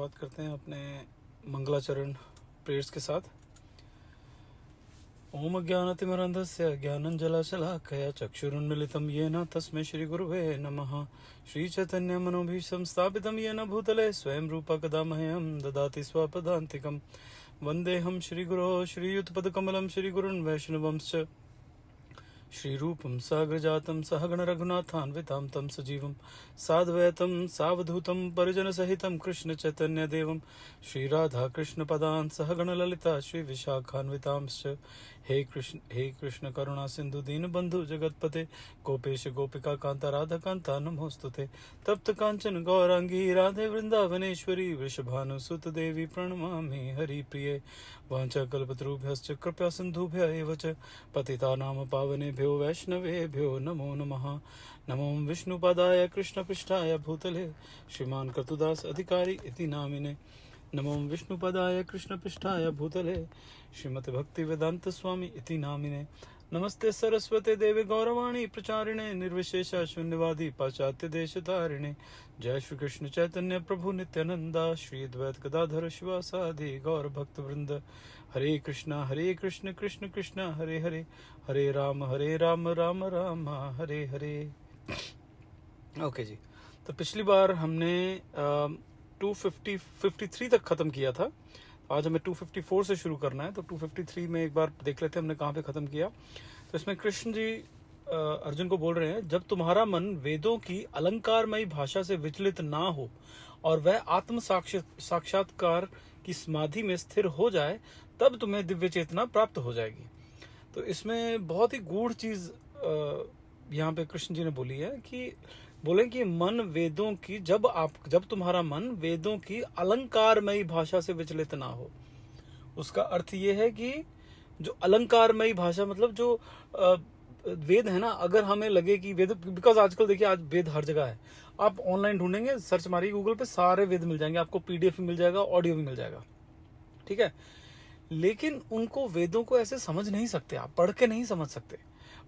शुरुआत करते हैं अपने मंगलाचरण प्रेयर्स के साथ। ओम अज्ञानतिमिरन्धस्य ज्ञानञ्जलाशलाकया चक्षुरुन्मीलितं येन तस्मै श्रीगुरुवे नमः। श्रीचैतन्यमनोभीष्टं स्थापितं येन भूतले स्वयं रूपा कदा मह्यं ददाति स्वपदान्तिकं। वन्देऽहं श्रीगुरो श्रीयुतपदकमलं श्रीगुरुन् वैष्णवंश्च श्रीरूपं साग्रजातं सहगण रघुनाथान्वितां तं सजीवं साद्वैतं सावधूतं परिजनसहितं कृष्ण चैतन्य देवं श्रीराधा कृष्ण पदान् सहगण ललिता श्रीविशाखान्वितांश्च। हे कृष्ण करुणा सिंधु दीनबंधु जगतपते गोपेश गोपिका कांता राधा कांता नमोस्तुते। तप्त कांचन गौरांगी राधे वृंदावनेश्वरी वृषभानुसुत देवी प्रणमामि हरिप्रिये। वाञ्छाकल्पतरुभ्यश्च कृपया सिन्धुभ्य एव च पतितानां पावनेभ्यो वैष्णवेभ्यो नमो नमः। नमो विष्णुपदाय कृष्णपृष्ठाय भूतले श्रीमान् कर्तुदास अधिकारी इति नामिने। नमो विष्णुपदाय कृष्णपृष्ठाय भूतले श्रीमते भक्तिवेदांत स्वामी इति नामिने। नमस्ते सरस्वते देवे गौरवाणी प्रचारिणे निर्विशेष शून्यवादी पाश्चात्य देशतारिणे। जय श्री कृष्ण चैतन्य प्रभु नित्यानंदा श्री द्वैत गदाधर शिवासादि गौर भक्त वृंद। हरे कृष्ण कृष्ण कृष्ण हरे हरे, हरे राम राम राम हरे हरे। ओके जी, तो पिछली बार हमने 253 तक खत्म किया था। आज हमें 254 से शुरू करना है, तो 253 में एक बार देख लेते हैं हमने कहाँ पे खत्म किया। तो इसमें कृष्ण जी अर्जुन को बोल रहे हैं, जब तुम्हारा मन वेदों की अलंकारमयी भाषा से विचलित ना हो और वह आत्म साक्षात्कार की समाधि में स्थिर हो जाए, तब तुम्हें दिव्य चेतना प्राप्त हो जाएगी। तो इसमें बहुत ही गूढ़ चीज यहाँ पे कृष्ण जी ने बोली है कि बोले कि मन वेदों की जब तुम्हारा मन वेदों की अलंकारमयी भाषा से विचलित ना हो। उसका अर्थ ये है कि जो अलंकारमयी भाषा मतलब जो वेद है ना, अगर हमें लगे कि वेद, बिकॉज आजकल देखिए आज वेद हर जगह है। आप ऑनलाइन ढूंढेंगे, सर्च मारिए गूगल पे, सारे वेद मिल जाएंगे आपको, पीडीएफ भी मिल जाएगा, ऑडियो भी मिल जाएगा, ठीक है। लेकिन उनको वेदों को ऐसे समझ नहीं सकते, आप पढ़ के नहीं समझ सकते।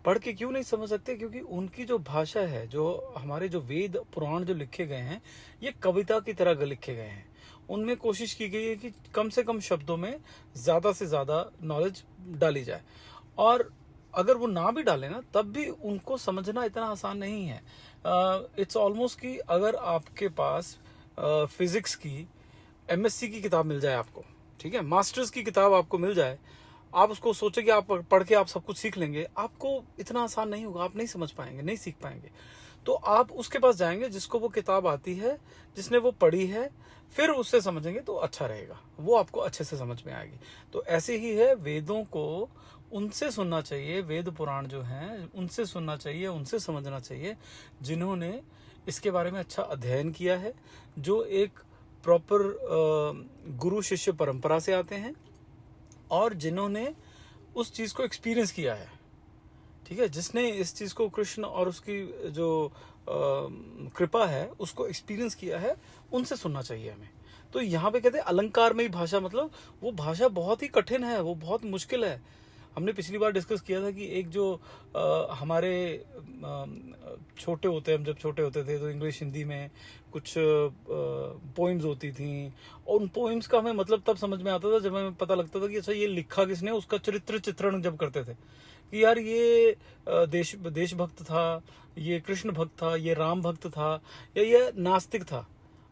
पढ़ के क्यों नहीं समझ सकते? क्योंकि उनकी जो भाषा है, जो हमारे जो वेद पुराण जो लिखे गए हैं, ये कविता की तरह लिखे गए हैं। उनमें कोशिश की गई है कि कम से कम शब्दों में ज्यादा से ज्यादा नॉलेज डाली जाए, और अगर वो ना भी डाले ना, तब भी उनको समझना इतना आसान नहीं है। इट्स ऑलमोस्ट कि अगर आपके पास फिजिक्स की एमएससी की किताब मिल जाए आपको, ठीक है, मास्टर्स की किताब आपको मिल जाए, आप उसको सोचे कि आप पढ़ के आप सब कुछ सीख लेंगे, आपको इतना आसान नहीं होगा, आप नहीं समझ पाएंगे, नहीं सीख पाएंगे। तो आप उसके पास जाएंगे जिसको वो किताब आती है, जिसने वो पढ़ी है, फिर उससे समझेंगे तो अच्छा रहेगा, वो आपको अच्छे से समझ में आएगी। तो ऐसे ही है, वेदों को उनसे सुनना चाहिए, वेद पुराण जो हैं उनसे सुनना चाहिए, उनसे समझना चाहिए जिन्होंने इसके बारे में अच्छा अध्ययन किया है, जो एक प्रॉपर गुरु शिष्य परंपरा से आते हैं और जिन्होंने उस चीज को एक्सपीरियंस किया है, ठीक है, जिसने इस चीज को, कृष्ण और उसकी जो कृपा है उसको एक्सपीरियंस किया है, उनसे सुनना चाहिए हमें। तो यहाँ पे कहते हैं अलंकारमयी भाषा, मतलब वो भाषा बहुत ही कठिन है, वो बहुत मुश्किल है। हमने पिछली बार डिस्कस किया था कि एक जो हमारे छोटे होते, हम जब छोटे होते थे तो इंग्लिश हिंदी में कुछ पोइम्स होती थी, और उन पोइम्स का हमें मतलब तब समझ में आता था जब हमें पता लगता था कि अच्छा ये लिखा किसने, उसका चरित्र चित्रण जब करते थे कि यार ये देशभक्त था, ये कृष्ण भक्त था, ये राम भक्त था, या ये नास्तिक था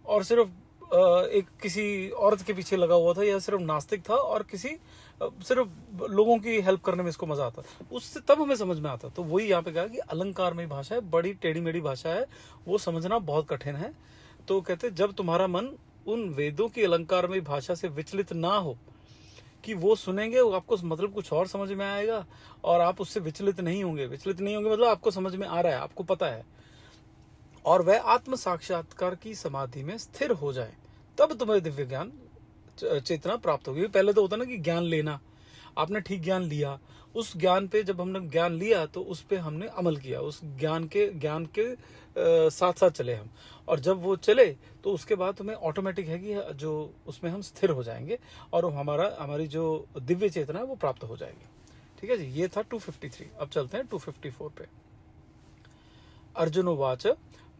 और सिर्फ एक किसी औरत के पीछे लगा हुआ था, या सिर्फ नास्तिक था और किसी सिर्फ लोगों की हेल्प करने में इसको मजा आता, उससे तब हमें समझ में आता। तो वही यहाँ पे कहा कि अलंकारमयी भाषा है, बड़ी टेढ़ी मेढ़ी भाषा है, वो समझना बहुत कठिन है। तो कहते जब तुम्हारा मन उन वेदों की अलंकारमयी भाषा से विचलित ना हो, कि वो सुनेंगे, वो आपको मतलब कुछ और समझ में आएगा और आप उससे विचलित नहीं होंगे मतलब आपको समझ में आ रहा है, आपको पता है, और वह आत्म साक्षात्कार की समाधि में स्थिर हो जाए, तब तुम्हें दिव्य ज्ञान चेतना प्राप्त होगी। पहले तो होता ना कि ज्ञान लेना, आपने ठीक ज्ञान लिया, उस ज्ञान पे जब हमने ज्ञान लिया तो उस पे हमने अमल किया, उस ज्ञान के साथ साथ चले हम, और जब वो चले तो उसके बाद तुम्हें ऑटोमेटिक है कि जो उसमें हम स्थिर हो जाएंगे और हमारी जो दिव्य चेतना है वो प्राप्त हो जाएगी। ठीक है जी, ये था 253। अब चलते हैं 254 पे। अर्जुन उवाच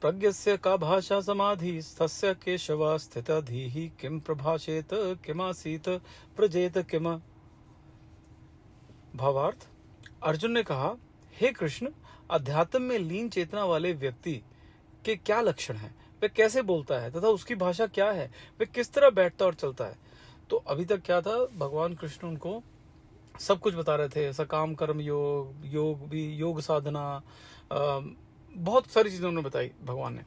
प्रज्ञस्य का भाषा समाधि तस्य केशव स्थित धीहि किम प्रभाषेत किमासीत प्रजेत किम। भावार्थ, अर्जुन ने कहा, हे कृष्ण, अध्यात्म में लीन चेतना वाले व्यक्ति के क्या लक्षण हैं, वह कैसे बोलता है तथा उसकी भाषा क्या है, वह किस तरह बैठता और चलता है। तो अभी तक क्या था, भगवान कृष्ण उनको सब कुछ बता रहे थे, ऐसा काम कर्म योग, योग भी, योग साधना, बहुत सारी चीजें उन्होंने बताई भगवान ने।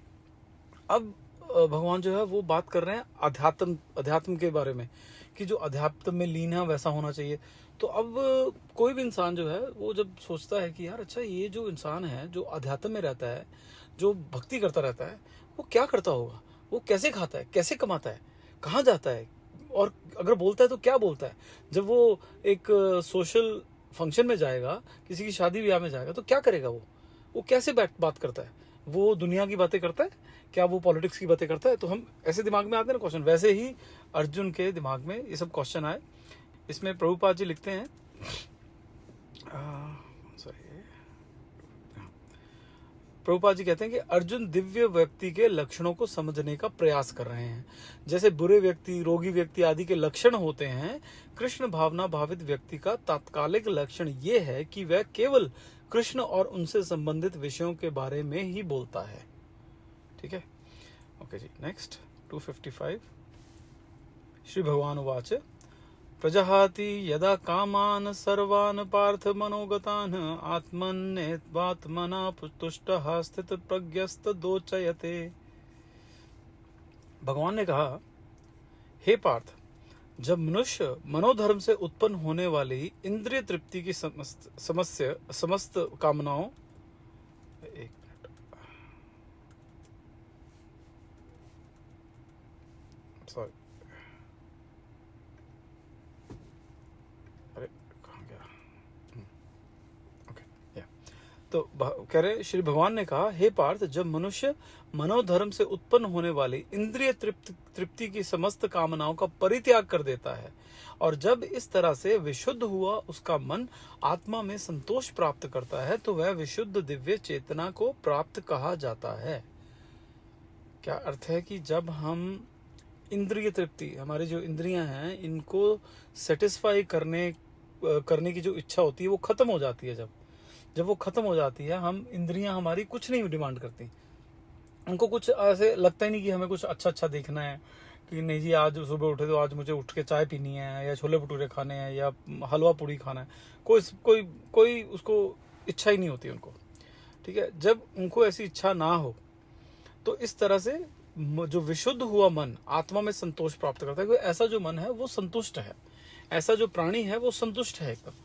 अब भगवान जो है वो बात कर रहे हैं अध्यात्म के बारे में, कि जो अध्यात्म में लीन है वैसा होना चाहिए। तो अब कोई भी इंसान जो है वो जब सोचता है कि यार अच्छा, ये जो इंसान है जो अध्यात्म में रहता है, जो भक्ति करता रहता है, वो क्या करता होगा, वो कैसे खाता है, कैसे कमाता है, कहाँ जाता है, और अगर बोलता है तो क्या बोलता है। जब वो एक सोशल फंक्शन में जाएगा, किसी की शादी ब्याह में जाएगा, तो क्या करेगा वो कैसे बात करता है, वो दुनिया की बातें करता है, क्या वो पॉलिटिक्स की बातें करता है। तो हम ऐसे दिमाग में आते हैं ना क्वेश्चन, वैसे ही अर्जुन के दिमाग में ये सब क्वेश्चन आए। इसमें प्रभुपाद जी लिखते हैं, प्रभुपाद जी कहते हैं कि अर्जुन दिव्य व्यक्ति के लक्षणों को समझने का प्रयास कर रहे हैं। जैसे बुरे व्यक्ति, रोगी व्यक्ति आदि के लक्षण होते हैं, कृष्ण भावना भावित व्यक्ति का तात्कालिक लक्षण ये है कि वह केवल कृष्ण और उनसे संबंधित विषयों के बारे में ही बोलता है। ठीक है, ओके जी। नेक्स्ट 255। श्री भगवान उवाच, प्रजहाति यदा कामान सर्वान् पार्थ मनोगतान् आत्मन्नेत्वात्मना तुष्टः स्थित प्रज्ञस्त दोचयते। भगवान ने कहा, हे पार्थ, जब मनुष्य मनोधर्म से उत्पन्न होने वाली इंद्रिय तृप्ति की समस्त कामनाओं, एक मिनट, सॉरी, अरे कहाँ गया, ओके, या तो कह रहे श्री भगवान ने कहा, हे पार्थ, जब मनुष्य मनोधर्म से उत्पन्न होने वाली इंद्रिय तृप्ति की समस्त कामनाओं का परित्याग कर देता है और जब इस तरह से विशुद्ध हुआ उसका मन आत्मा में संतोष प्राप्त करता है, तो वह विशुद्ध दिव्य चेतना को प्राप्त कहा जाता है। क्या अर्थ है कि जब हम इंद्रिय तृप्ति, हमारी जो इंद्रियां हैं, इनको सेटिस्फाई करने की जो इच्छा होती है वो खत्म हो जाती है। जब वो खत्म हो जाती है, हम इंद्रियां हमारी कुछ नहीं डिमांड करती, उनको कुछ ऐसे लगता ही नहीं कि हमें कुछ अच्छा देखना है, कि नहीं जी आज सुबह उठे तो आज मुझे उठ के चाय पीनी है, या छोले भटूरे खाने हैं, या हलवा पूड़ी खाना है। कोई उसको इच्छा ही नहीं होती उनको। ठीक है, जब उनको ऐसी इच्छा ना हो, तो इस तरह से जो विशुद्ध हुआ मन आत्मा में संतोष प्राप्त करता है। ऐसा जो मन है वो संतुष्ट है, ऐसा जो प्राणी है वो संतुष्ट है एकदम।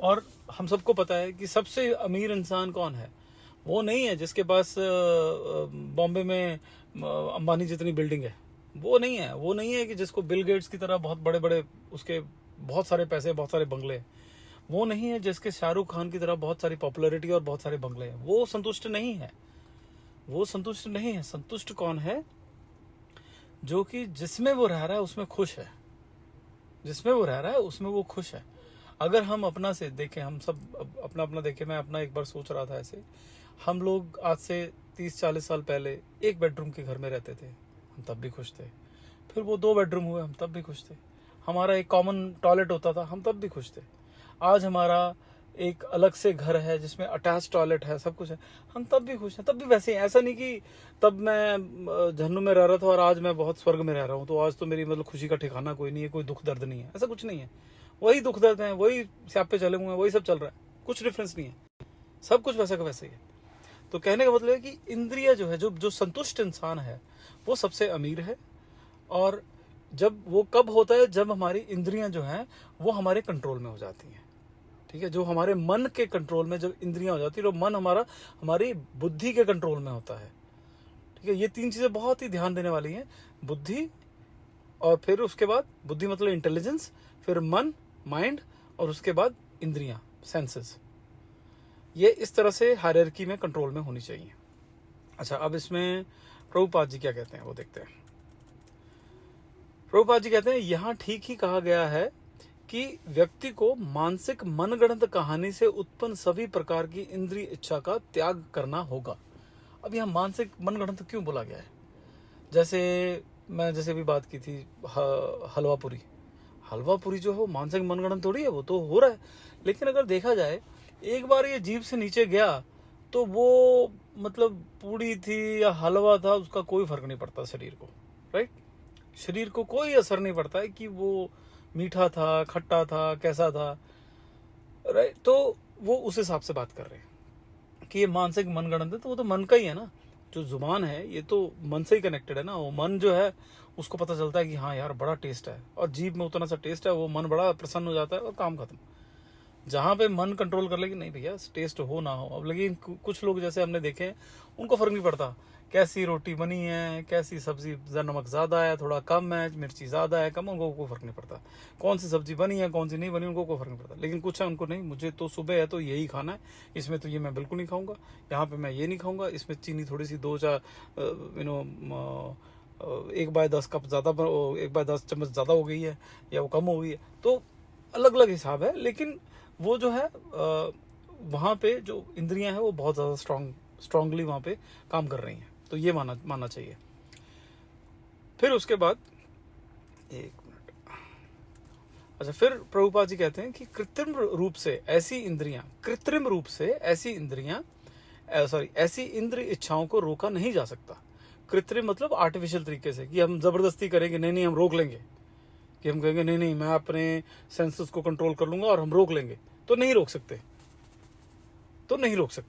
और हम सबको पता है कि सबसे अमीर इंसान कौन है, वो नहीं है जिसके पास बॉम्बे में अंबानी जितनी बिल्डिंग है, वो नहीं है कि जिसको बिल गेट्स की तरह बहुत बड़े बड़े उसके बहुत सारे पैसे, बहुत सारे बंगले, वो नहीं है जिसके शाहरुख खान की तरह बहुत सारी पॉपुलैरिटी और बहुत सारे बंगले हैं। वो संतुष्ट नहीं है, वो संतुष्ट नहीं है। संतुष्ट कौन है? जो कि जिसमें वो रह रहा है उसमें खुश है, जिसमें वो रह रहा है उसमें वो खुश है। अगर हम अपना से देखें, हम सब अपना अपना देखें, मैं अपना एक बार सोच रहा था ऐसे, हम लोग आज से 30-40 साल पहले एक बेडरूम के घर में रहते थे, हम तब भी खुश थे। फिर वो 2 बेडरूम हुए, हम तब भी खुश थे। हमारा एक कॉमन टॉयलेट होता था, हम तब भी खुश थे। आज हमारा एक अलग से घर है जिसमें अटैच टॉयलेट है, सब कुछ है, हम तब भी खुश हैं, तब भी वैसे ही। ऐसा नहीं कि तब मैं झन्नू में रह रहा था और आज मैं बहुत स्वर्ग में रह रहा हूँ, तो आज तो मेरी मतलब खुशी का ठिकाना कोई नहीं है, कोई दुख दर्द नहीं है, ऐसा कुछ नहीं है। वही दुख दर्द है, वही स्यापे चले हुए हैं, वही सब चल रहा है, कुछ डिफरेंस नहीं है, सब कुछ वैसा का वैसे ही है। तो कहने का मतलब है कि इंद्रिय जो है, जो संतुष्ट इंसान है, वो सबसे अमीर है। और जब वो कब होता है? जब हमारी इंद्रियां जो हैं वो हमारे कंट्रोल में हो जाती हैं। ठीक है, जो हमारे मन के कंट्रोल में जब इंद्रियां हो जाती है, तो मन हमारी बुद्धि के कंट्रोल में होता है। ठीक है, ये 3 चीजें बहुत ही ध्यान देने वाली हैं, बुद्धि, और फिर उसके बाद बुद्धि मतलब इंटेलिजेंस, फिर मन माइंड, और उसके बाद इंद्रियां सेंसेस। ये इस तरह से हायरार्की में कंट्रोल में होनी चाहिए। अच्छा, अब इसमें प्रभुपाद जी क्या कहते हैं वो देखते हैं। प्रभुपाद जी कहते हैं, यहाँ ठीक ही कहा गया है कि व्यक्ति को मानसिक मनगढ़ंत कहानी से उत्पन्न सभी प्रकार की इंद्रिय इच्छा का त्याग करना होगा। अब यहाँ मानसिक मनगढ़ंत क्यों बोला गया है? जैसे भी बात की थी हलवा पूरी, हलवा पूरी जो है वो मानसिक मनगढ़ंत थोड़ी है, वो तो हो रहा है। लेकिन अगर देखा जाए, एक बार ये जीभ से नीचे गया तो वो मतलब पूरी थी या हलवा था, उसका कोई फर्क नहीं पड़ता शरीर को, राइट? शरीर को कोई असर नहीं पड़ता है कि वो मीठा था, खट्टा था, कैसा था, राइट? तो वो उस हिसाब से बात कर रहे हैं कि ये मानसिक मनगढ़ंत है, तो वो तो मन का ही है ना। जो जुबान है ये तो मन से ही कनेक्टेड है ना। वो मन जो है उसको पता चलता है कि हाँ यार बड़ा टेस्ट है, और जीभ में उतना सा टेस्ट है, वो मन बड़ा प्रसन्न हो जाता है और काम खत्म। जहां पे मन कंट्रोल कर ले कि नहीं भैया टेस्ट हो ना हो। अब लेकिन कुछ लोग जैसे हमने देखे हैं, उनको फर्क नहीं पड़ता कैसी रोटी बनी है, कैसी सब्जी, नमक ज्यादा है, थोड़ा कम है, मिर्ची ज्यादा है, कम, उनको कोई फर्क नहीं पड़ता। कौन सी सब्जी बनी है, कौन सी नहीं बनी, उनको कोई फर्क नहीं पड़ता। लेकिन कुछ है उनको नहीं, मुझे तो सुबह है तो यही खाना है, इसमें तो ये मैं बिल्कुल नहीं खाऊंगा, यहाँ पे मैं ये नहीं खाऊंगा, इसमें चीनी थोड़ी सी 2-4 1/10 कप ज्यादा, 1/10 चम्मच ज्यादा हो गई है या वो कम हो गई है, तो अलग अलग हिसाब है। लेकिन वो जो है वहां पे जो इंद्रियां हैं वो बहुत ज्यादा स्ट्रांगली वहां पे काम कर रही हैं, तो ये मानना चाहिए। फिर उसके बाद 1 मिनट, अच्छा, फिर प्रभुपाद जी कहते हैं कि कृत्रिम रूप से ऐसी इंद्रिय इच्छाओं को रोका नहीं जा सकता। कृत्रिम मतलब आर्टिफिशियल तरीके से, कि हम जबरदस्ती करेंगे, नहीं हम रोक लेंगे, कि हम कहेंगे नहीं मैं अपने सेंसेस को कंट्रोल कर लूंगा और हम रोक लेंगे, तो नहीं रोक सकते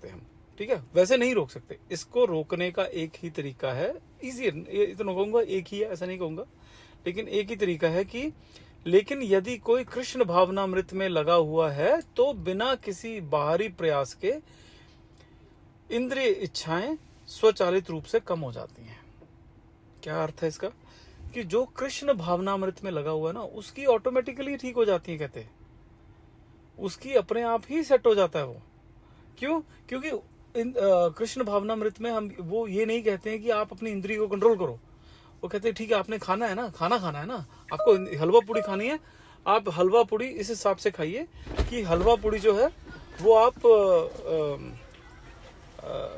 हम, ठीक है? वैसे नहीं रोक सकते। इसको रोकने का एक ही तरीका है, इजी, इतना कहूंगा एक ही है, ऐसा नहीं कहूंगा, लेकिन एक ही तरीका है कि लेकिन यदि कोई कृष्ण भावनामृत में लगा हुआ है तो बिना किसी बाहरी प्रयास के इंद्रिय इच्छाएं स्वचालित रूप से कम हो जाती हैं। क्या अर्थ है इसका? कि जो कृष्ण भावनामृत में लगा हुआ है ना, उसकी ऑटोमेटिकली ठीक हो जाती है, कहते हैं उसकी अपने आप ही सेट हो जाता है वो। क्यों? क्योंकि कृष्ण भावनामृत में हम वो ये नहीं कहते हैं कि आप अपनी इंद्रिय को कंट्रोल करो। वो कहते हैं ठीक है, आपने खाना है ना, आपको हलवा पूड़ी खानी है, आप हलवा पूड़ी इस हिसाब से खाइए कि हलवा पूड़ी जो है वो आप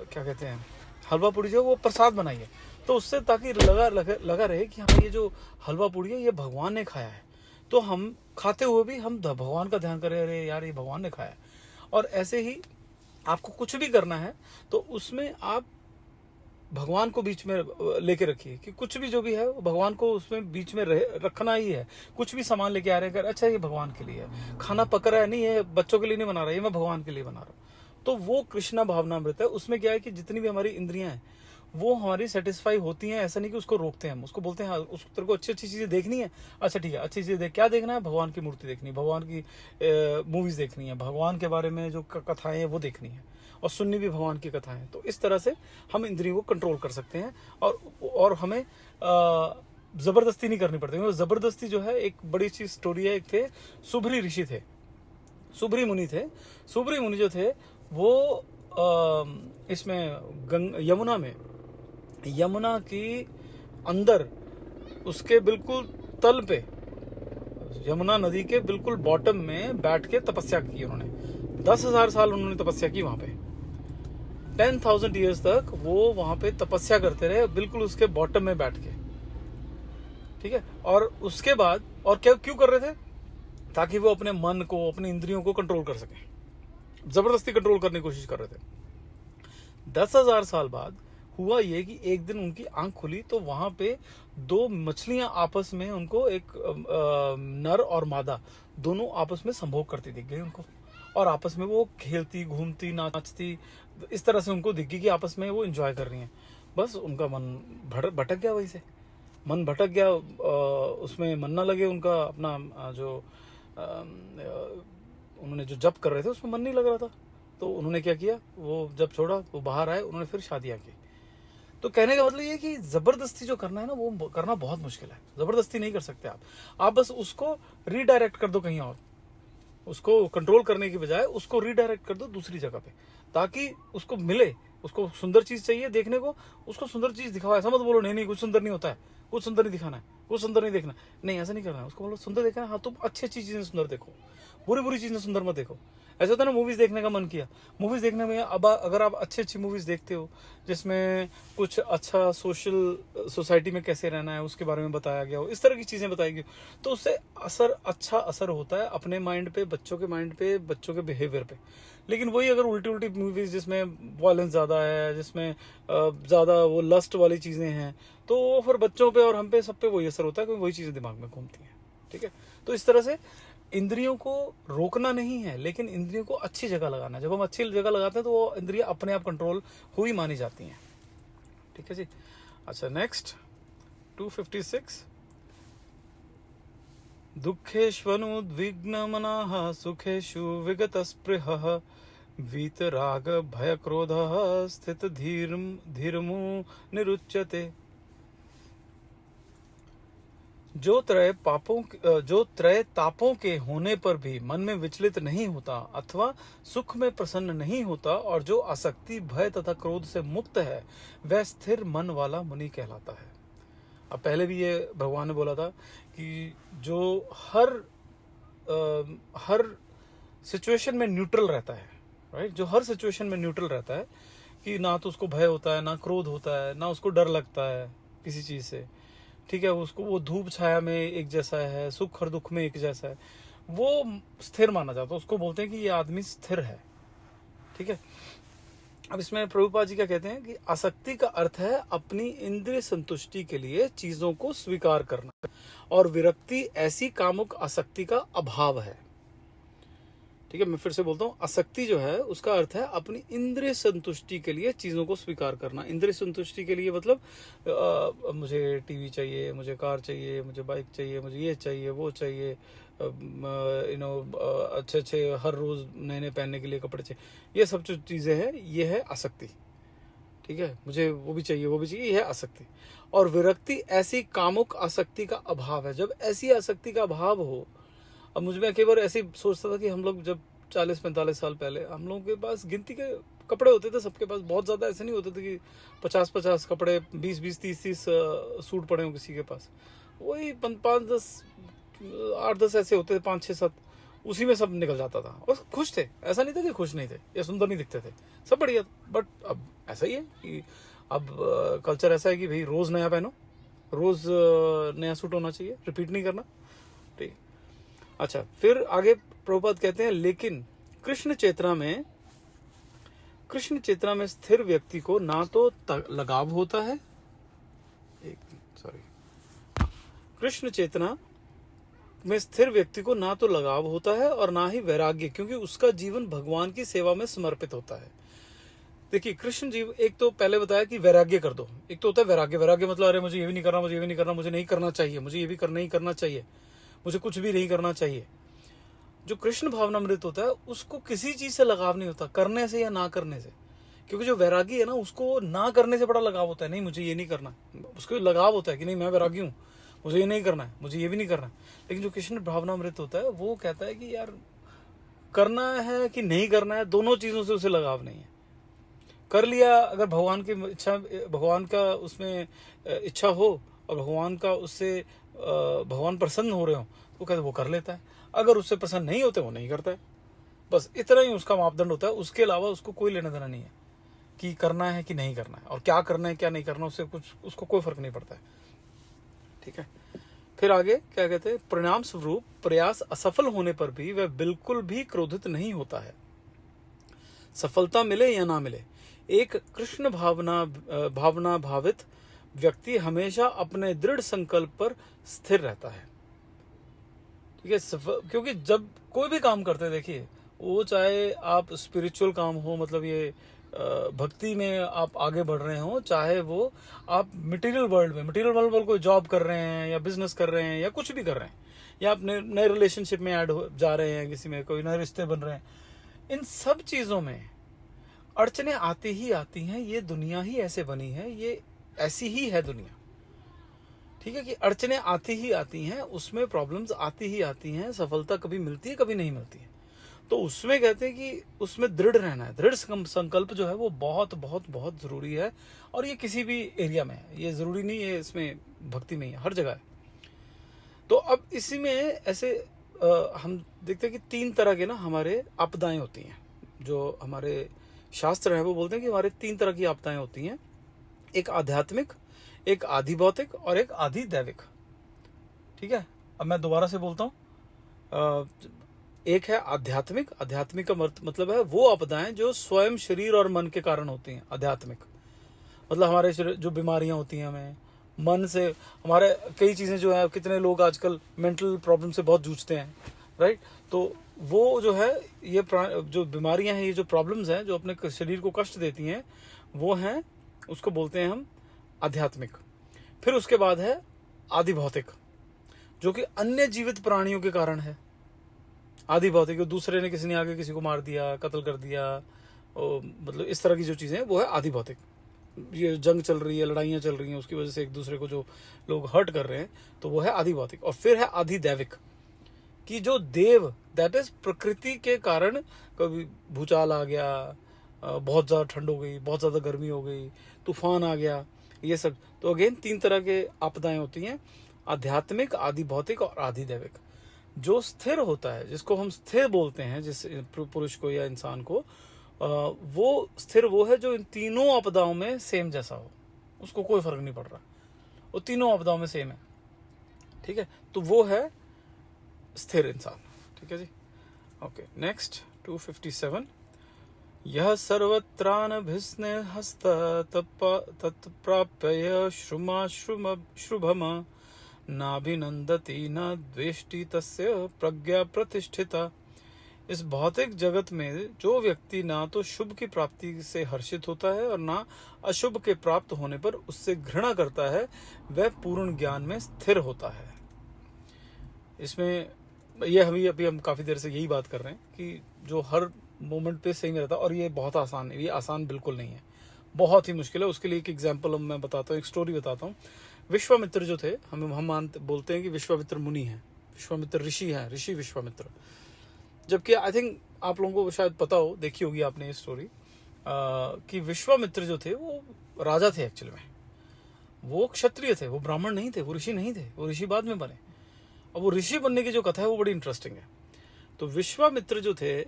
क्या कहते हैं, हलवा पूड़ी जो है वो प्रसाद बनाइए, तो उससे ताकि लगा रहे कि हाँ ये जो हलवा पूड़ी है ये भगवान ने खाया है, तो हम खाते हुए भी हम भगवान का ध्यान करें, अरे यार ये भगवान ने खाया है। और ऐसे ही आपको कुछ भी करना है तो उसमें आप भगवान को बीच में लेके रखिए, कि कुछ भी जो भी है भगवान को उसमें बीच में रखना ही है। कुछ भी सामान लेके आ रहे हैं, अच्छा ये भगवान के लिए है, खाना पक रहा है, नहीं ये बच्चों के लिए नहीं बना रहा, ये मैं भगवान के लिए बना रहा हूँ, तो वो कृष्णा भावनामृत है। उसमें क्या है कि जितनी भी हमारी इंद्रियां हैं वो हमारी सेटिस्फाई होती हैं, ऐसा नहीं कि उसको रोकते हैं हम, उसको बोलते हैं हाँ उस तेरे को अच्छी चीजें देखनी है, अच्छा ठीक है, अच्छी चीजें देख, क्या देखना है, भगवान की मूर्ति देखनी है, भगवान की मूवीज देखनी है, भगवान के बारे में जो कथाएं हैं वो देखनी है, और सुननी भी भगवान की कथाएं। तो इस तरह से हम इंद्रियों को कंट्रोल कर सकते हैं, और हमें जबरदस्ती नहीं करनी पड़ती। जबरदस्ती जो है, एक बड़ी अच्छी स्टोरी है, एक थे सुभरी ऋषि थे, सुभरी मुनि थे। सुभरी मुनि जो थे वो इसमें यमुना की अंदर उसके बिल्कुल तल पे, यमुना नदी के बिल्कुल बॉटम में बैठ के तपस्या की उन्होंने। 10,000 साल उन्होंने तपस्या की वहां पे, 10,000 ईयर्स तक वो वहां पे तपस्या करते रहे, बिल्कुल उसके बॉटम में बैठ के, ठीक है। और उसके बाद, और क्यों कर रहे थे? ताकि वो अपने मन को, अपनी इंद्रियों को कंट्रोल कर सके, जबरदस्ती कंट्रोल करने की कोशिश कर रहे थे। 10,000 साल बाद हुआ ये कि एक दिन उनकी आंख खुली तो वहां पे 2 मछलियां आपस में, उनको एक नर और मादा दोनों आपस में संभोग करती दिख गई उनको, और आपस में वो खेलती, घूमती, नाचती, इस तरह से उनको दिख गई कि आपस में वो एंजॉय कर रही हैं। बस उनका मन भटक गया, वही से मन भटक गया, उसमें मन ना लगे उनका, अपना जो उन्होंने जो जप कर रहे थे उसमें मन नहीं लग रहा था। तो उन्होंने क्या किया, वो जब छोड़ा, वो बाहर आए, उन्होंने फिर शादियां की। तो कहने का मतलब ये कि जबरदस्ती जो करना है ना, वो करना बहुत मुश्किल है। जबरदस्ती नहीं कर सकते आप बस उसको रीडायरेक्ट कर दो कहीं और, उसको कंट्रोल करने की बजाय उसको रीडायरेक्ट कर दो दूसरी जगह पे, ताकि उसको मिले। उसको सुंदर चीज चाहिए देखने को, उसको सुंदर चीज दिखाओ। ऐसा मत बोलो नहीं कुछ सुंदर नहीं होता है, कुछ सुंदर नहीं दिखाना है, कुछ सुंदर नहीं देखना, नहीं ऐसा नहीं करना है। उसको बोलो सुंदर देखना है, हाँ तो अच्छी अच्छी चीजें सुंदर देखो, बुरी बुरी चीजें सुंदर मत देखो। ऐसा होता है ना, मूवीज देखने का मन किया, मूवीज देखने में अब अगर आप अच्छी अच्छी मूवीज देखते हो जिसमें कुछ अच्छा सोसाइटी में कैसे रहना है उसके बारे में बताया गया हो, इस तरह की चीजें बताई गई, तो उससे अच्छा असर होता है अपने माइंड पे, बच्चों के माइंड पे, बच्चों के बिहेवियर पे। लेकिन वही अगर उल्टी उल्टी मूवीज जिसमें वायलेंस ज्यादा है, जिसमें ज्यादा वो लस्ट वाली चीजें हैं, तो वो फिर बच्चों पे और हम पे सब पे वही असर होता है, क्योंकि वही चीजें दिमाग में घूमती हैं। ठीक है, तो इस तरह से इंद्रियों को रोकना नहीं है, लेकिन इंद्रियों को अच्छी जगह लगाना है। जब हम अच्छी जगह लगाते हैं तो वो इंद्रियां अपने आप कंट्रोल हुई मानी जाती हैं। ठीक है जी। अच्छा, नेक्स्ट 256, दुःखेष्वनुद्विग्नमनाः सुखेषु विगतस्पृहः वीतराग भय क्रोधः स्थित धीर्मु निरुच्यते। जो त्रय तापों के होने पर भी मन में विचलित नहीं होता अथवा सुख में प्रसन्न नहीं होता और जो आसक्ति, भय तथा क्रोध से मुक्त है, वह स्थिर मन वाला मुनि कहलाता है। अब पहले भी ये भगवान ने बोला था कि जो हर सिचुएशन में न्यूट्रल रहता है, राइट, जो हर सिचुएशन में न्यूट्रल रहता है, कि ना तो उसको भय होता है, ना क्रोध होता है, ना उसको डर लगता है किसी चीज से। ठीक है, उसको वो धूप छाया में एक जैसा है, सुख और दुख में एक जैसा है, वो स्थिर माना जाता है, उसको बोलते हैं कि ये आदमी स्थिर है। ठीक है, अब इसमें प्रभुपाद जी क्या कहते हैं कि आसक्ति का अर्थ है अपनी इंद्रिय संतुष्टि के लिए चीजों को स्वीकार करना, और विरक्ति ऐसी कामुक आसक्ति का अभाव है। ठीक है, मैं फिर से बोलता हूँ, आसक्ति जो है उसका अर्थ है अपनी इंद्रिय संतुष्टि के लिए चीजों को स्वीकार करना। इंद्रिय संतुष्टि के लिए मतलब मुझे टीवी चाहिए, मुझे कार चाहिए, मुझे बाइक चाहिए, मुझे ये चाहिए, वो चाहिए, अच्छे अच्छे हर रोज नए नए पहनने के लिए कपड़े चाहिए, ये सब जो चीजें हैं ये है आसक्ति। ठीक है, मुझे वो भी चाहिए, वो भी चाहिए, ये है आसक्ति। और विरक्ति ऐसी कामुक आसक्ति का अभाव है। जब ऐसी आसक्ति का अभाव हो, अब मुझ में कई बार ऐसे सोचता था कि हम लोग जब 40-45 साल पहले हम लोगों के पास गिनती के कपड़े होते थे, सबके पास, बहुत ज्यादा ऐसे नहीं होते थे कि 50-50 कपड़े, 20-20, 30-30 सूट पड़े हो किसी के पास। वही 5-10, 8-10 ऐसे होते थे, 5-6-7, उसी में सब निकल जाता था और खुश थे। ऐसा नहीं था कि खुश नहीं थे या सुंदर नहीं दिखते थे, सब बढ़िया। बट अब ऐसा ही है कि अब कल्चर ऐसा है कि भाई रोज नया पहनो, रोज नया सूट होना चाहिए, रिपीट नहीं करना। ठीक। अच्छा, फिर आगे प्रभुपाद कहते हैं, लेकिन कृष्ण चेतना में स्थिर व्यक्ति को ना तो लगाव होता है, कृष्ण चेतना में स्थिर व्यक्ति को ना तो लगाव होता है और ना ही वैराग्य, क्योंकि उसका जीवन भगवान की सेवा में समर्पित होता है। देखिए, कृष्ण जीव, एक तो पहले बताया कि वैराग्य कर दो, एक तो होता है वैराग्य मतलब अरे मुझे ये भी नहीं करना, मुझे ये भी नहीं करना, मुझे नहीं करना चाहिए, मुझे ये भी नहीं करना चाहिए, मुझे कुछ भी नहीं करना चाहिए। जो कृष्ण भावनामृत होता है उसको किसी चीज से लगाव नहीं होता, करने से या ना करने से। क्योंकि जो वैरागी है ना, उसको ना करने से बड़ा लगाव होता है, नहीं मुझे ये नहीं करना, उसको लगाव होता है कि नहीं मैं वैरागी हूँ, मुझे ये नहीं करना है, मुझे ये भी नहीं करना है। लेकिन जो कृष्ण भावनामृत होता है वो कहता है कि यार करना है कि नहीं करना है, दोनों चीजों से उसे लगाव नहीं है। कर लिया, अगर भगवान की इच्छा, भगवान का उसमें इच्छा हो और भगवान का उससे भगवान प्रसन्न हो रहे हो तो कहते वो कर लेता है, अगर उससे प्रसन्न नहीं होते वो नहीं करता है। बस इतना ही उसका मापदंड होता है, उसके अलावा उसको कोई लेना देना नहीं है कि करना है कि नहीं करना है, और क्या करना है क्या नहीं करना, उससे कुछ उसको कोई फर्क नहीं पड़ता है। ठीक है, फिर आगे क्या कहते हैं, परिणाम स्वरूप प्रयास असफल होने पर भी वह बिल्कुल भी क्रोधित नहीं होता है, सफलता मिले या ना मिले। एक कृष्ण भावना भावित व्यक्ति हमेशा अपने दृढ़ संकल्प पर स्थिर रहता है। ठीक है, क्योंकि जब कोई भी काम करते हैं, देखिए वो चाहे आप स्पिरिचुअल काम हो, मतलब ये भक्ति में आप आगे बढ़ रहे हो, चाहे वो आप मटेरियल वर्ल्ड में कोई जॉब कर रहे हैं या बिजनेस कर रहे हैं या कुछ भी कर रहे हैं, या आप नए रिलेशनशिप में ऐड हो जा रहे हैं, किसी में कोई नए रिश्ते बन रहे हैं, इन सब चीजों में अड़चने आती ही आती हैं। ये दुनिया ही ऐसे बनी है, ये ऐसी ही है दुनिया। ठीक है, कि अड़चने आती ही आती हैं, उसमें प्रॉब्लम्स आती ही आती हैं, सफलता कभी मिलती है कभी नहीं मिलती है। तो उसमें कहते हैं कि उसमें दृढ़ रहना है, दृढ़ संकल्प जो है वो बहुत बहुत बहुत जरूरी है। और ये किसी भी एरिया में है, ये जरूरी नहीं है इसमें भक्ति में ही है, हर जगह है। तो अब इसी में ऐसे हम देखते हैं कि 3 तरह के ना हमारे आपदाएं होती हैं। जो हमारे शास्त्र है वो बोलते हैं कि हमारे 3 तरह की आपदाएं होती हैं, एक आध्यात्मिक, एक आधि भौतिक और एक आधि दैविक। ठीक है, अब मैं दोबारा से बोलता हूँ। एक है आध्यात्मिक, आध्यात्मिक का मतलब है वो आपदाएं जो स्वयं शरीर और मन के कारण होती हैं। आध्यात्मिक मतलब हमारे जो बीमारियां होती हैं, हमें मन से हमारे कई चीजें जो है, कितने लोग आजकल मेंटल प्रॉब्लम से बहुत जूझते हैं, राइट। तो वो जो है ये जो बीमारियां हैं, ये जो प्रॉब्लम्स हैं जो अपने शरीर को कष्ट देती हैं, वो हैं, उसको बोलते हैं हम आध्यात्मिक। फिर उसके बाद है आदि भौतिक, जो कि अन्य जीवित प्राणियों के कारण है। आदि भौतिक, दूसरे ने किसी ने आगे किसी को मार दिया, कत्ल कर दिया, मतलब इस तरह की जो चीजें हैं वो है आदि भौतिक। ये जंग चल रही है, लड़ाइयां चल रही हैं, उसकी वजह से एक दूसरे को जो लोग हर्ट कर रहे हैं, तो वो है आदि भौतिक। और फिर है आदि दैविक, कि जो देव, दैट इज प्रकृति के कारण, कभी भूचाल आ गया, बहुत ज्यादा ठंड हो गई, बहुत ज्यादा गर्मी हो गई, तूफान आ गया, ये सब। तो अगेन 3 तरह के आपदाएं होती हैं, आध्यात्मिक, आदि भौतिक और आदि दैविक। जो स्थिर होता है, जिसको हम स्थिर बोलते हैं, जिस पुरुष को या इंसान को, वो स्थिर वो है जो इन तीनों आपदाओं में सेम जैसा हो, उसको कोई फर्क नहीं पड़ रहा, वो तीनों आपदाओं में सेम है। ठीक है, तो वो है स्थिर इंसान। ठीक है जी, ओके। नेक्स्ट 257, यह सर्वत्रानभिस्ने हस्त तत्प्राप्य श्रुभम नाभिनंदति न द्वेष्टि तस्य प्रज्ञा प्रतिष्ठिता। इस भौतिक जगत में जो व्यक्ति ना तो शुभ की प्राप्ति से हर्षित होता है और ना अशुभ के प्राप्त होने पर उससे घृणा करता है, वह पूर्ण ज्ञान में स्थिर होता है। इसमें ये अभी हम काफी देर से यही बात कर रहे हैं कि जो हर मोमेंट पे सही में रहता है। और ये बहुत आसान है, ये आसान बिल्कुल नहीं है, बहुत ही मुश्किल है। उसके लिए एक एग्जाम्पल मैं बताता हूँ, एक स्टोरी बताता हूँ। विश्वामित्र जो थे, हम बोलते हैं कि विश्वामित्र मुनि हैं, विश्वामित्र ऋषि हैं, ऋषि विश्वामित्र। जबकि आई थिंक आप लोगों को शायद पता हो, देखी होगी आपने ये स्टोरी, कि विश्वामित्र जो थे वो राजा थे एक्चुअल में। वो क्षत्रिय थे, वो ब्राह्मण नहीं थे, वो ऋषि नहीं थे, वो ऋषि बाद में बने। अब वो ऋषि बनने की जो कथा है वो बड़ी इंटरेस्टिंग है। तो विश्वामित्र जो थे,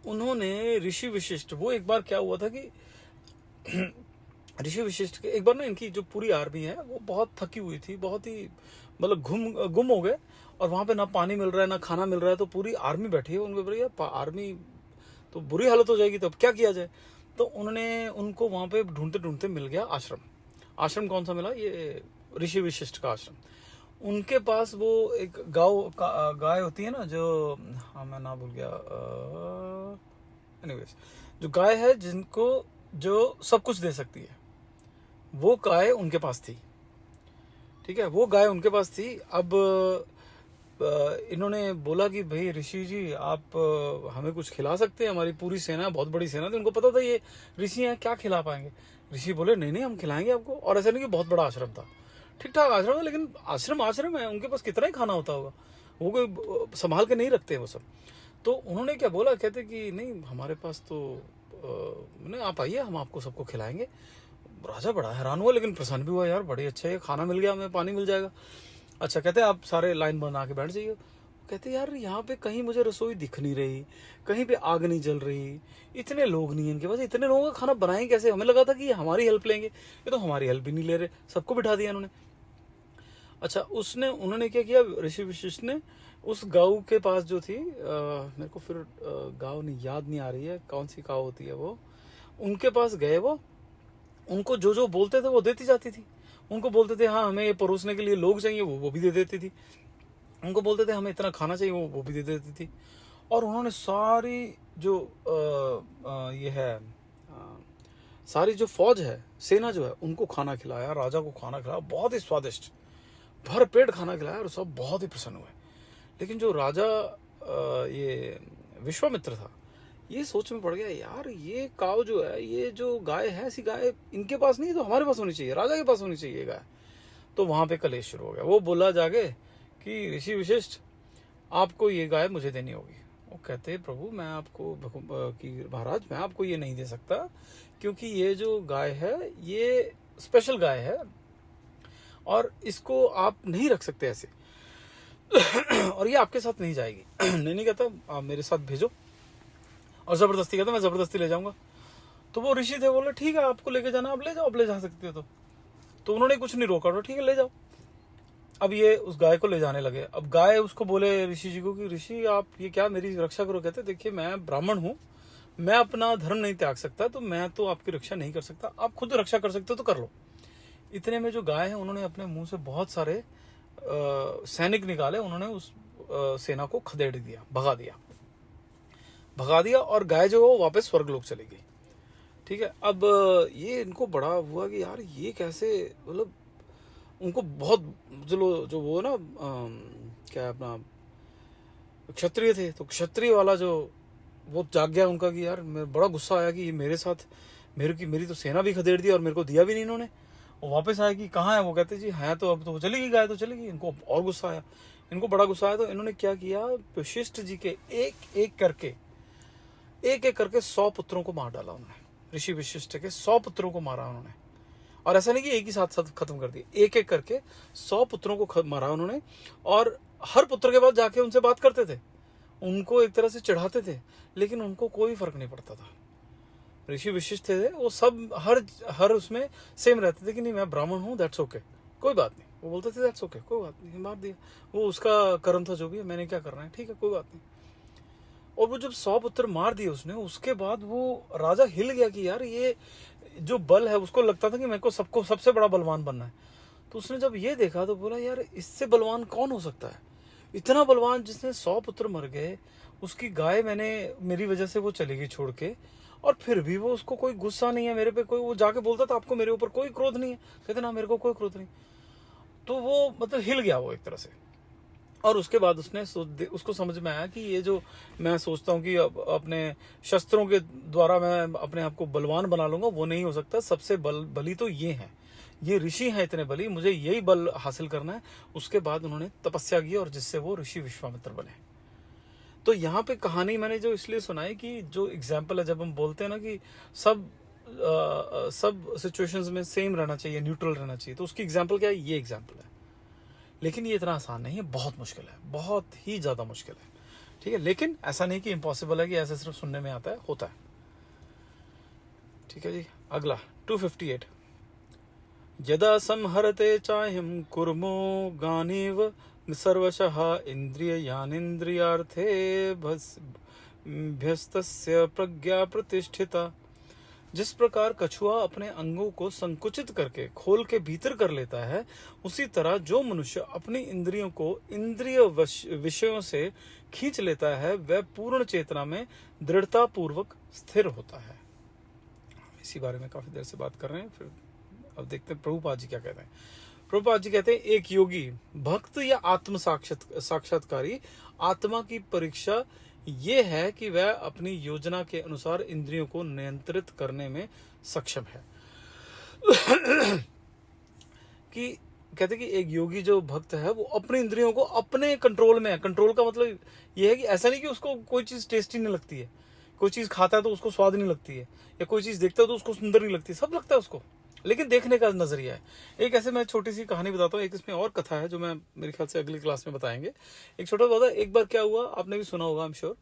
उन्होंने ऋषि विशिष्ट, वो एक बार क्या हुआ था कि ऋषि विशिष्ट के एक बार ना, इनकी जो पूरी आर्मी है वो बहुत थकी हुई थी, बहुत ही मतलब गुम हो गए, और वहां पे ना पानी मिल रहा है ना खाना मिल रहा है। तो पूरी आर्मी बैठी है, उनको बोले यार आर्मी तो बुरी हालत हो जाएगी, तो अब क्या किया जाए। तो उन्होंने उनको वहां पे ढूंढते ढूंढते मिल गया आश्रम। आश्रम कौन सा मिला? ये ऋषि विशिष्ट का आश्रम। उनके पास वो एक गाय होती है ना, जो, हाँ मैं ना भूल गया, एनीवेज, जो गाय है जिनको जो सब कुछ दे सकती है, वो गाय उनके पास थी। ठीक है, वो गाय उनके पास थी। अब इन्होंने बोला कि भाई ऋषि जी, आप हमें कुछ खिला सकते हैं? हमारी पूरी सेना, बहुत बड़ी सेना थी, उनको पता था ये ऋषि हैं, क्या खिला पाएंगे। ऋषि बोले नहीं हम खिलाएंगे आपको। और ऐसा नहीं कि बहुत बड़ा आश्रम था, ठीक ठाक आश्रम है, लेकिन आश्रम है, उनके पास कितना ही खाना होता होगा, वो कोई संभाल के नहीं रखते वो सब। तो उन्होंने क्या बोला, कहते कि नहीं हमारे पास तो नहीं, आप आइए, हम आपको सबको खिलाएंगे। राजा बड़ा हैरान हुआ, लेकिन प्रसन्न भी हुआ, यार बड़े अच्छे है, खाना मिल गया, हमें पानी मिल जाएगा। अच्छा, कहते आप सारे लाइन बना के बैठ जाइए। कहते यार यहाँ पे कहीं मुझे रसोई दिख नहीं रही, कहीं पे आग नहीं जल रही, इतने लोग नहीं है इनके पास, इतने लोगों का खाना बनाएं कैसे? हमें लगा था कि ये हमारी हेल्प लेंगे, ये तो हमारी हेल्प भी नहीं ले रहे, सबको बिठा दिया इन्होंने। अच्छा, उन्होंने क्या किया, ऋषि विशिष्ट ने उस गांव के पास जो थी, मेरे को फिर गांव नहीं याद नहीं आ रही है, कौन सी गांव होती है वो, उनके पास गए। वो उनको जो जो बोलते थे वो देती जाती थी। उनको बोलते थे हाँ हमें ये परोसने के लिए लोग चाहिए, वो भी दे देती थी। उनको बोलते थे हमें इतना खाना चाहिए, वो भी दे देती थी। और उन्होंने सारी जो ये है, सारी जो फौज है, सेना जो है, उनको खाना खिलाया, राजा को खाना खिलाया, बहुत ही स्वादिष्ट, भर पेट खाना खिलाया, और सब बहुत ही प्रसन्न हुए। लेकिन जो राजा ये विश्वामित्र था, ये सोच में पड़ गया, यार ये काव जो है, ये जो गाय है, ऐसी गाय इनके पास नहीं, तो हमारे पास होनी चाहिए, राजा के पास होनी चाहिए गाय। तो वहां पे कलेश शुरू हो गया। वो बोला जाके कि ऋषि विशिष्ट, आपको ये गाय मुझे देनी होगी। वो कहते प्रभु मैं आपको कि महाराज मैं आपको ये नहीं दे सकता, क्योंकि ये जो गाय है ये स्पेशल गाय है और इसको आप नहीं रख सकते ऐसे और ये आपके साथ नहीं जाएगी। नहीं कहता आप मेरे साथ भेजो, और जबरदस्ती कहता मैं जबरदस्ती ले जाऊंगा। तो वो ऋषि थे, बोले ठीक है आपको लेके जाना, आप ले जाओ, आप ले जा सकते हो। तो उन्होंने कुछ नहीं रोका, ठीक है ले जाओ। अब ये उस गाय को ले जाने लगे। अब गाय उसको बोले ऋषि जी को कि ऋषि आप ये क्या मेरी रक्षा करो। कहते देखिए मैं ब्राह्मण हूं, मैं अपना धर्म नहीं त्याग सकता, तो मैं तो आपकी रक्षा नहीं कर सकता, आप खुद रक्षा कर सकते हो तो कर लो। इतने में जो गाय है उन्होंने अपने मुंह से बहुत सारे सैनिक निकाले, उन्होंने उस सेना को खदेड़ दिया, भगा दिया और गाय जो वो वापस स्वर्गलोक चली गई। ठीक है। अब ये इनको बड़ा हुआ कि यार ये कैसे, मतलब उनको बहुत जो वो ना क्या अपना क्षत्रिय थे, तो क्षत्रिय वाला जो वो जाग गया उनका कि यार मेरे बड़ा गुस्सा आया कि ये मेरे साथ मेरी तो सेना भी खदेड़ दी और मेरे को दिया भी नहीं इन्होंने। वो वापस आए कि कहाँ है, वो कहते जी है तो अब तो चली गई गाय, तो चली गई। इनको और गुस्सा आया, इनको बड़ा गुस्सा आया। तो इन्होंने क्या किया, वशिष्ठ जी के एक एक करके 100 पुत्रों को मार डाला उन्होंने। ऋषि वशिष्ठ के 100 पुत्रों को मारा उन्होंने, और ऐसा नहीं कि एक ही साथ खत्म कर दिया, एक एक करके 100 पुत्रों को मारा उन्होंने। और हर पुत्र के बाद जाके उनसे बात करते थे, उनको एक तरह से चढ़ाते थे, लेकिन उनको कोई फर्क नहीं पड़ता था। ऋषि वशिष्ठ थे वो सब हर उसमें सेम रहते थे कि नहीं मैं ब्राह्मण हूँ, दैट्स ओके, कोई बात नहीं। वो बोलते थे दैट्स ओके, कोई बात नहीं, मार दिया, वो उसका कर्म था जो भी है, मैंने क्या करना है, ठीक है कोई बात नहीं। और वो जब 100 पुत्र मार दिए उसने, उसके बाद वो राजा हिल गया कि यार ये जो बल है, उसको लगता था कि मेरे को सबसे बड़ा बलवान बनना है। तो उसने जब ये देखा तो बोला यार इससे बलवान कौन हो सकता है, इतना बलवान जिसने 100 पुत्र मर गए, उसकी गाय मेरी वजह से वो चली गई छोड़ के, और फिर भी वो उसको कोई गुस्सा नहीं है मेरे पे, कोई वो जाके बोलता था आपको मेरे ऊपर कोई क्रोध नहीं है, कहते ना मेरे को कोई क्रोध नहीं। तो वो मतलब हिल गया वो एक तरह से। और उसके बाद उसको समझ में आया कि ये जो मैं सोचता हूँ कि अपने शस्त्रों के द्वारा मैं अपने आप को बलवान बना लूंगा, वो नहीं हो सकता। सबसे बली तो ये है, ये ऋषि हैं इतने बली, मुझे यही बल हासिल करना है। उसके बाद उन्होंने तपस्या की और जिससे वो ऋषि विश्वामित्र बने। तो यहाँ पे कहानी मैंने जो इसलिए सुनाई कि जो एग्जाम्पल है, जब हम बोलते हैं ना कि सब सिचुएशंस में सेम रहना चाहिए, न्यूट्रल रहना चाहिए, तो उसकी एग्जाम्पल क्या है, ये एग्जाम्पल है। लेकिन ये इतना आसान नहीं है, बहुत मुश्किल है, बहुत ही ज्यादा मुश्किल है। ठीक है, लेकिन ऐसा नहीं कि इम्पॉसिबल है, कि ऐसा सिर्फ सुनने में आता है, होता है। ठीक है जी, अगला 258। यदा संहरते चाह्यं कुर्मो गानीव सर्वशः इंद्रियार्थेभ्यस्तस्य प्रज्ञा प्रतिष्ठिता। जिस प्रकार कछुआ अपने अंगों को संकुचित करके खोल के भीतर कर लेता है, उसी तरह जो मनुष्य अपनी इंद्रियों को इंद्रिय विषयों से खींच लेता है, वह पूर्ण चेतना में दृढ़ता पूर्वक स्थिर होता है। इसी बारे में काफी देर से बात कर रहे हैं, फिर अब देखते हैं प्रभुपाद जी क्या कहते हैं। प्रभुपाद जी कहते हैं एक योगी भक्त या आत्म साक्षात्कारी आत्मा की परीक्षा ये है कि वह अपनी योजना के अनुसार इंद्रियों को नियंत्रित करने में सक्षम है। कि कहते कि एक योगी जो भक्त है वो अपनी इंद्रियों को अपने कंट्रोल में है। कंट्रोल का मतलब ये है कि ऐसा नहीं कि उसको कोई चीज टेस्टी नहीं लगती है, कोई चीज खाता है तो उसको स्वाद नहीं लगती है, या कोई चीज देखता है तो उसको सुंदर नहीं लगती, सब लगता है उसको, लेकिन देखने का नजरिया है। एक ऐसे मैं छोटी सी कहानी बताता हूँ, एक इसमें और कथा है जो मैं मेरे ख्याल से अगली क्लास में बताएंगे। एक छोटा बहुत, एक बार क्या हुआ, आपने भी सुना होगा आई एम श्योर।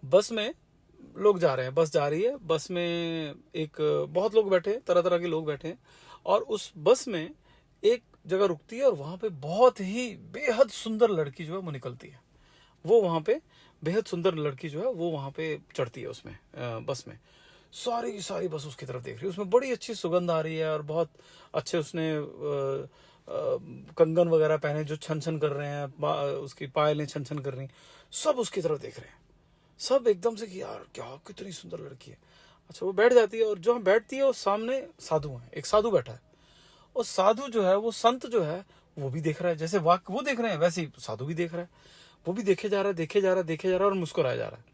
बस में लोग जा रहे हैं, बस जा रही है, बस में एक बहुत लोग बैठे, तरह तरह के लोग बैठे हैं, और उस बस में एक जगह रुकती है और वहां पे बहुत ही बेहद सुंदर लड़की जो है वो निकलती है। वो वहां पे बेहद सुंदर लड़की जो है वो वहां पे चढ़ती है उसमें बस में। सारी बस उसकी तरफ देख रही है, उसमें बड़ी अच्छी सुगंध आ रही है और बहुत अच्छे उसने कंगन वगैरह पहने जो छन छन कर रहे हैं, उसकी पायलें छन छन कर रही, सब उसकी तरफ देख रहे हैं, सब एकदम से कि यार क्या कितनी सुंदर लड़की है। अच्छा, वो बैठ जाती है और जो हम बैठती है वो सामने साधु है, एक साधु बैठा है, और साधु जो है वो संत जो है वो भी देख रहा है, जैसे वाक्य वो देख रहे हैं वैसे ही साधु भी देख रहा है, वो भी देखे जा रहा है और मुस्कुराया जा रहा है।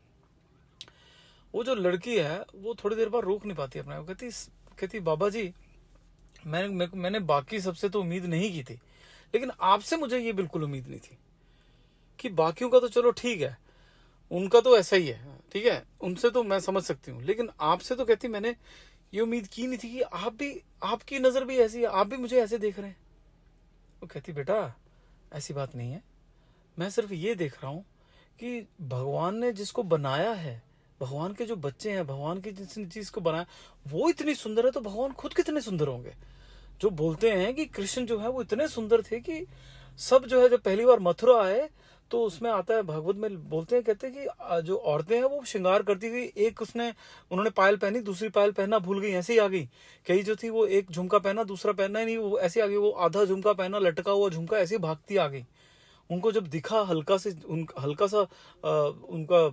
वो जो लड़की है वो थोड़ी देर बाद रोक नहीं पाती अपने, कहती बाबा जी मैंने बाकी सबसे तो उम्मीद नहीं की थी, लेकिन आपसे मुझे ये बिल्कुल उम्मीद नहीं थी। कि बाकियों का तो चलो ठीक है, उनका तो ऐसा ही है, ठीक है, उनसे तो मैं समझ सकती हूँ, लेकिन आपसे तो कहती मैंने ये उम्मीद की नहीं थी कि आप भी, आपकी नजर भी ऐसी है, आप भी मुझे ऐसे देख रहे हैं। वो कहती बेटा ऐसी बात नहीं है, मैं सिर्फ ये देख रहा हूं कि भगवान ने जिसको बनाया है, भगवान के जो बच्चे हैं, भगवान की जिस चीज को बनाया वो इतनी सुंदर है, तो भगवान खुद कितने सुंदर होंगे। जो बोलते हैं कि कृष्ण जो है वो इतने सुंदर थे कि सब जो है, जब पहली बार मथुरा आए तो उसमें आता है भागवत में, बोलते हैं, कहते हैं कि जो औरतें हैं वो श्रृंगार करती थी, एक उन्होंने पायल पहनी, दूसरी पायल पहनना भूल गई, ऐसे ही आ गई। कई जो थी वो एक झुमका पहना, दूसरा पहनना ही नहीं, वो ऐसे आ गई, वो आधा झुमका पहना, लटका हुआ झुमका, ऐसे ही भागती आ गई। उनको जब दिखा हल्का सा उनका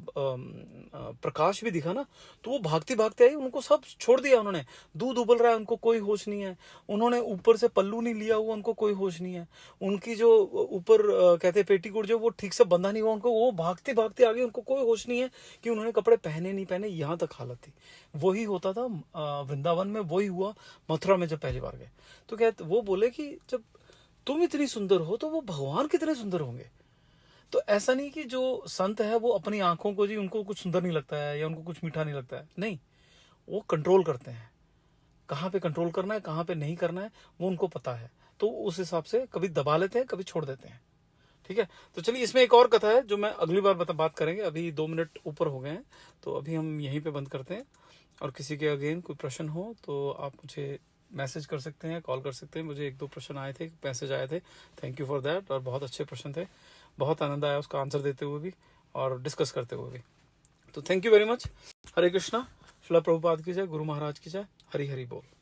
प्रकाश भी दिखा ना, तो वो भागती भागते आई, उनको सब छोड़ दिया उन्होंने। दूध उबल रहा है, उनको कोई होश नहीं है। उन्होंने ऊपर से पल्लू नहीं लिया हुआ, उनको कोई होश नहीं है। उनकी जो ऊपर कहते हैं पेटीकोट जो वो ठीक से बंधा नहीं हुआ, उनको, वो भागते भागते आ गए, उनको कोई होश नहीं है कि उन्होंने कपड़े पहने नहीं पहने, यहाँ तक हालत थी। वही होता था वृंदावन में, वही हुआ मथुरा में जब पहली बार गए। तो कहते, वो बोले कि जब तुम इतनी सुंदर हो तो वो भगवान कितने सुंदर होंगे। तो ऐसा नहीं कि जो संत है वो अपनी आंखों को, जी उनको कुछ सुंदर नहीं लगता है या उनको कुछ मीठा नहीं लगता है, नहीं, वो कंट्रोल करते हैं, कहाँ पे कंट्रोल करना है, कहाँ पे नहीं करना है, वो उनको पता है। तो उस हिसाब से कभी दबा लेते हैं, कभी छोड़ देते हैं। ठीक है, तो चलिए इसमें एक और कथा है जो मैं अगली बार बात करेंगे। अभी 2 मिनट ऊपर हो गए हैं, तो अभी हम यहीं पे बंद करते हैं। और किसी के अगेन कोई प्रश्न हो तो आप मुझे मैसेज कर सकते हैं, कॉल कर सकते हैं। मुझे 1-2 प्रश्न आए थे, मैसेज आए थे, थैंक यू फॉर दैट, और बहुत अच्छे प्रश्न थे, बहुत आनंद आया उसका आंसर देते हुए भी और डिस्कस करते हुए भी। तो थैंक यू वेरी मच। हरे कृष्णा, श्रील प्रभुपाद की जय, गुरु महाराज की जय, हरि हरि बोल।